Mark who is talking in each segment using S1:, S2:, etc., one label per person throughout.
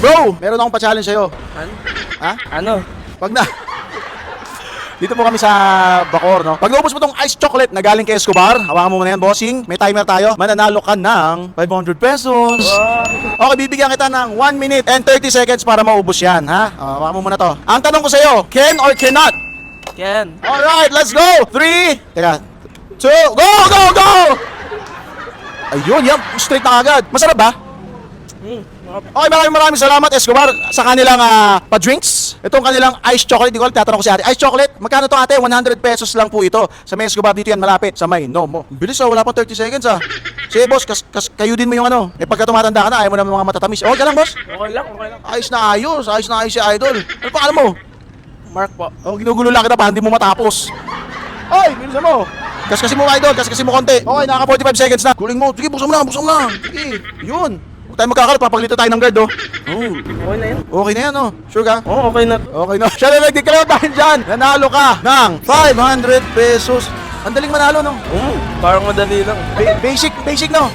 S1: Bro, meron akong pa-challenge sa'yo.
S2: Ano?
S1: Ha?
S2: Ano?
S1: Wag na. Dito po kami sa Bacoor, no? Pag naubos mo tong ice chocolate na galing kay Escobar, hawakan mo muna yan, bossing. May timer tayo. Mananalo ka ng 500 pesos. Okay, bibigyan kita ng 1 minute and 30 seconds para maubos yan, ha? Hawakan mo muna to. Ang tanong ko sa'yo, can or cannot?
S2: Ken.
S1: Alright, let's go! 3, teka, 2, go, go, go! Ayun, yan, straight na agad. Masarap ba? Okay, maraming salamat Escobar sa kanilang pa-drinks. Itong kanilang ice chocolate, di ko alam, tatanong ko si ate. Ice chocolate, magkano to ate? 100 pesos lang po ito. Sa may Escobar dito yan, malapit. Sa may Nomo. Bilis wala pang 30 seconds Sige boss, kayo din mo yung ano. Pagka tumatanda ka na, ayaw mo na mga matatamis. Okay ka lang boss?
S2: Okay lang, okay lang.
S1: Ayos na ayos si Idol. Ano pa mo?
S2: Mark po.
S1: Ginugulo lang kita para hindi mo matapos. Oy, bilisan mo. Kasi mo Idol, kasi mo konti. Okay, naka 45 seconds na. Kuling mo. Sige, buksan mo na. Sige, yun. Huwag tayo magkakalat, papaglito tayo ng guard,
S2: Okay na yun.
S1: Okay na yan, Sure ka?
S2: Oo, okay na.
S1: Okay na. Siya na nagdeclare tayo dyan. Nanalo ka ng 500 pesos. Ang daling manalo, no?
S2: Parang madali lang.
S1: Basic, no?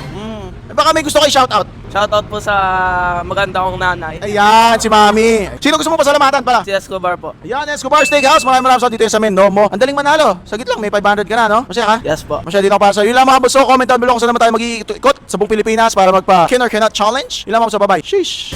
S1: Baka may gusto kayo shoutout.
S2: Shoutout po sa maganda kong nanay.
S1: Ayan, si Mami. Sino gusto mo pasalamatan pala?
S2: Si Escobar po.
S1: Ayan, Escobar Steakhouse. Maraming salamat dito sa amin, no? Ang daling manalo. Sagit lang, may 500 ka na, no? Masaya ka?
S2: Yes po.
S1: Masaya dito para sa'yo. Yun lang mga boss. So, comment down below kung saan naman tayo mag-iikot sa buong Pilipinas para magpa Can or Cannot Challenge. Yun lang mga boss. Bye-bye. Sheesh.